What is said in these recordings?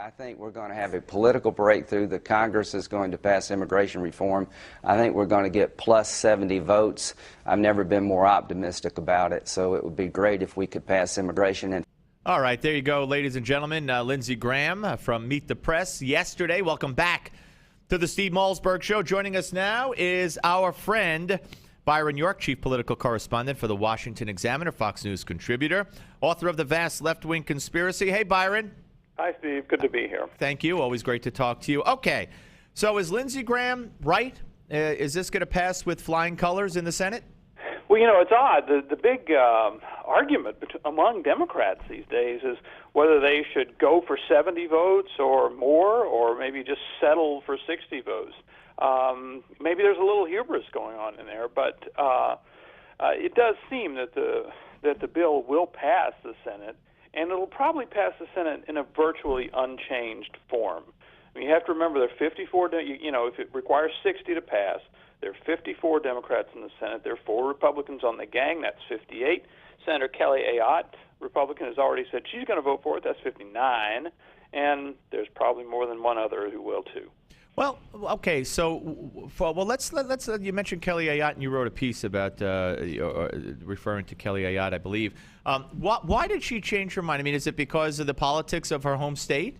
I think we're going to have a political breakthrough. The Congress is going to pass immigration reform. I think we're going to get plus 70 votes. I've never been more optimistic about it, so it would be great if we could pass immigration. All right, there you go, ladies and gentlemen. Lindsey Graham from Meet the Press yesterday. Welcome back to the Steve Malzberg Show. Joining us now is our friend Byron York, chief political correspondent for the Washington Examiner, Fox News contributor, author of The Vast Left-Wing Conspiracy. Hey, Byron. Hi, Steve. Good to be here. Thank you. Always great to talk to you. Okay, so is Lindsey Graham right? Is this going to pass with flying colors in the Senate? Well, it's odd. The big argument among Democrats these days is whether they should go for 70 votes or more, or maybe just settle for 60 votes. Maybe there's a little hubris going on in there, but it does seem that the bill will pass the Senate, and it'll probably pass the Senate in a virtually unchanged form. I mean, you have to remember there are 54. If it requires 60 to pass, there are 54 Democrats in the Senate. There are 4 Republicans on the gang. That's 58. Senator Kelly Ayottee, Republican, has already said she's going to vote for it. That's 59. And there's probably more than one other who will, too. Well, okay, so let's you mentioned Kelly Ayottee, and you wrote a piece about referring to Kelly Ayottee, I believe. Why did she change her mind? I mean, is it because of the politics of her home state?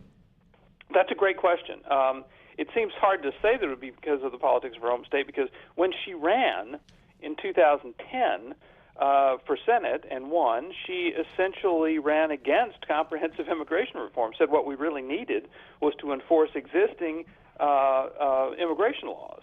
That's a great question. It seems hard to say that it would be because of the politics of her home state, because when she ran in 2010 for Senate and won, she essentially ran against comprehensive immigration reform, said what we really needed was to enforce existing immigration laws.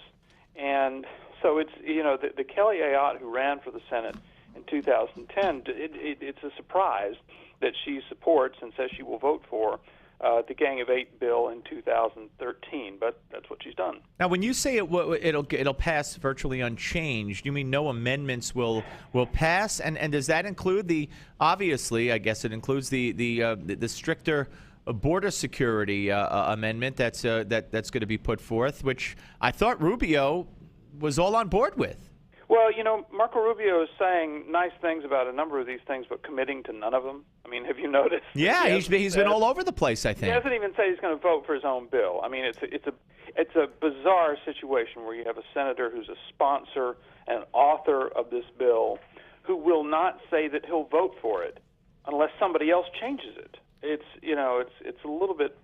And so it's, the Kelly Ayottee who ran for the Senate in 2010, it's a surprise that she supports and says she will vote for the Gang of Eight bill in 2013, but that's what she's done. Now, when you say it'll pass virtually unchanged, you mean no amendments will pass, and does that include obviously, I guess it includes the stricter border security amendment that's going to be put forth, which I thought Rubio was all on board with. Well, Marco Rubio is saying nice things about a number of these things, but committing to none of them. I mean, have you noticed? Yeah, he's been all over the place, I think. He doesn't even say he's going to vote for his own bill. I mean, it's a bizarre situation where you have a senator who's a sponsor and author of this bill who will not say that he'll vote for it unless somebody else changes it. It's a little bit,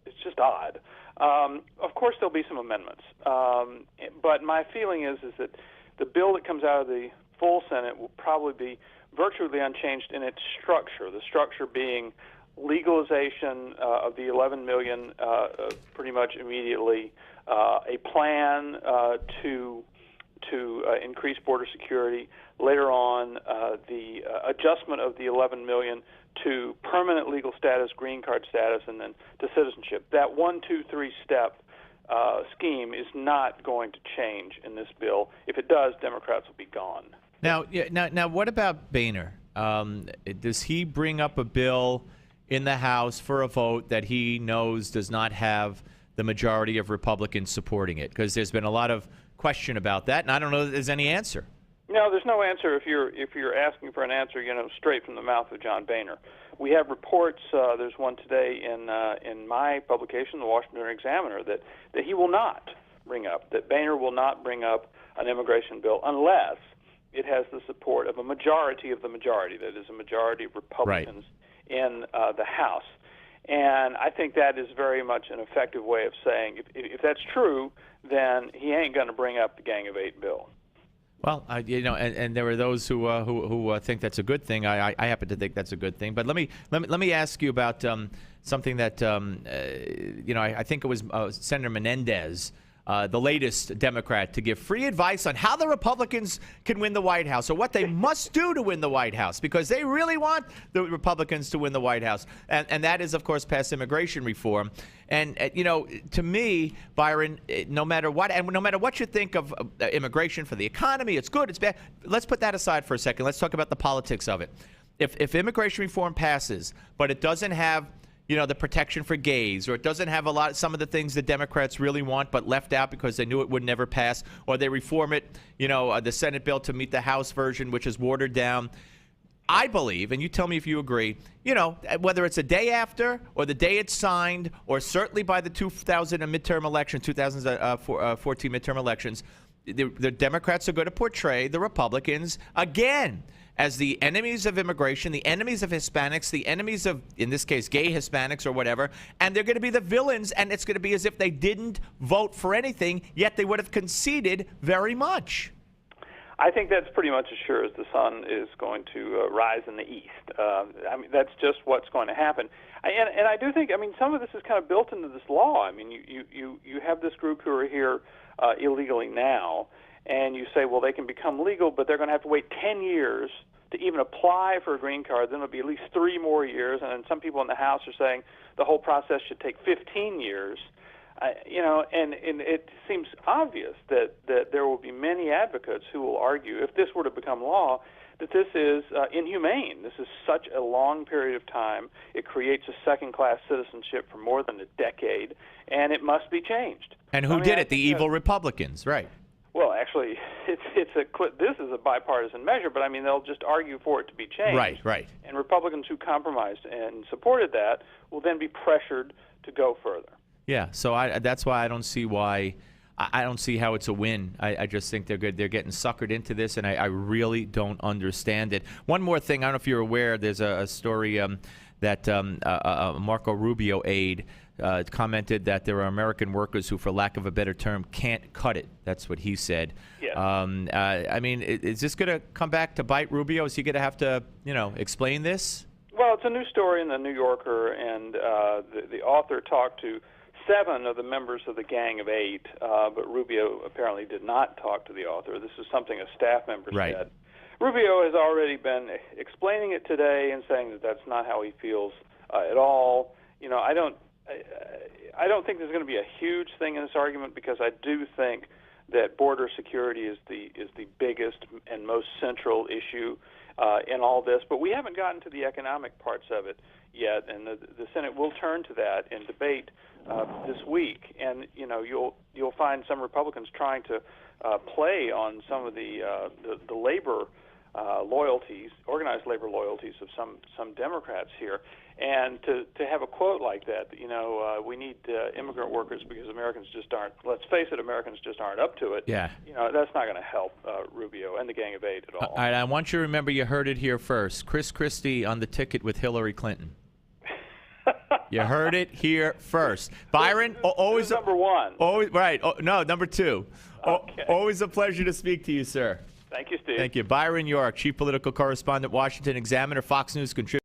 it's just odd. Of course, there'll be some amendments, but my feeling is that the bill that comes out of the full Senate will probably be virtually unchanged in its structure, the structure being legalization of the 11 million pretty much immediately, a plan to increase border security, later on the adjustment of the 11 million to permanent legal status, green card status, and then to citizenship. That 1, 2, 3 step scheme is not going to change in this bill. If it does, Democrats will be gone. Now, what about Boehner? Does he bring up a bill in the House for a vote that he knows does not have the majority of Republicans supporting it? Because there's been a lot of question about that, and I don't know that there's any answer. No, there's no answer if you're asking for an answer, straight from the mouth of John Boehner. We have reports. There's one today in my publication, the Washington Examiner, that he will not bring up, that Boehner will not bring up an immigration bill unless it has the support of a majority of the majority, that is, a majority of Republicans in the House. And I think that is very much an effective way of saying if that's true, then he ain't going to bring up the Gang of Eight bill. Well, and there are those who think that's a good thing. I happen to think that's a good thing. But let me ask you about something that I think it was Senator Menedez, the latest Democrat, to give free advice on how the Republicans can win the White House, or what they must do to win the White House, because they really want the Republicans to win the White House, and that is, of course, pass immigration reform. And to me, Byron, no matter what you think of immigration for the economy, it's good, it's bad. Let's put that aside for a second. Let's talk about the politics of it. If immigration reform passes, but it doesn't have the protection for gays, or it doesn't have some of the things the Democrats really want but left out because they knew it would never pass, or they reform it, the Senate bill to meet the House version, which is watered down. I believe, and you tell me if you agree, you know, whether it's a day after or the day it's signed or certainly by the 2014 midterm elections, the Democrats are going to portray the Republicans again as the enemies of immigration, the enemies of Hispanics, the enemies of, in this case, gay Hispanics or whatever, and they're going to be the villains, and it's going to be as if they didn't vote for anything, yet they would have conceded very much. I think that's pretty much as sure as the sun is going to rise in the east. I mean, that's just what's going to happen. And I do think, I mean, some of this is kind of built into this law. I mean, you have this group who are here illegally now, and you say, well, they can become legal, but they're going to have to wait 10 years to even apply for a green card. Then it'll be at least 3 more years. And then some people in the House are saying the whole process should take 15 years. You know, and it seems obvious that there will be many advocates who will argue, if this were to become law, that this is inhumane. This is such a long period of time. It creates a second-class citizenship for more than a decade, and it must be changed. And who did it? The evil Republicans, right? Well, actually, this is a bipartisan measure, but I mean, they'll just argue for it to be changed. Right. And Republicans who compromised and supported that will then be pressured to go further. Yeah, so that's why I don't see why. I don't see how it's a win. I just think they're good. They're getting suckered into this, and I really don't understand it. One more thing, I don't know if you're aware, there's a story that Marco Rubio aide commented that there are American workers who, for lack of a better term, can't cut it. That's what he said. Yes. I mean, is this going to come back to bite Rubio? Is he going to have to, explain this? Well, it's a new story in the New Yorker, and the author talked to 7 of the members of the Gang of 8, but Rubio apparently did not talk to the author. This is something a staff member said. Rubio has already been explaining it today and saying that that's not how he feels at all. I don't think there's going to be a huge thing in this argument, because I do think that border security is the biggest and most central issue in all this. But we haven't gotten to the economic parts of it yet, and the Senate will turn to that in debate this week. And you'll find some Republicans trying to play on some of the labor loyalties, organized labor loyalties of some Democrats here, and to have a quote like that, we need immigrant workers because Americans just aren't. Let's face it, Americans just aren't up to it. Yeah. That's not going to help Rubio and the Gang of 8 at all. All right, I want you to remember you heard it here first. Chris Christie on the ticket with Hillary Clinton. You heard it here first. Byron, always number 1. Always right. No, number 2. Okay. Always a pleasure to speak to you, sir. Thank you, Steve. Thank you. Byron York, chief political correspondent, Washington Examiner, Fox News contributor.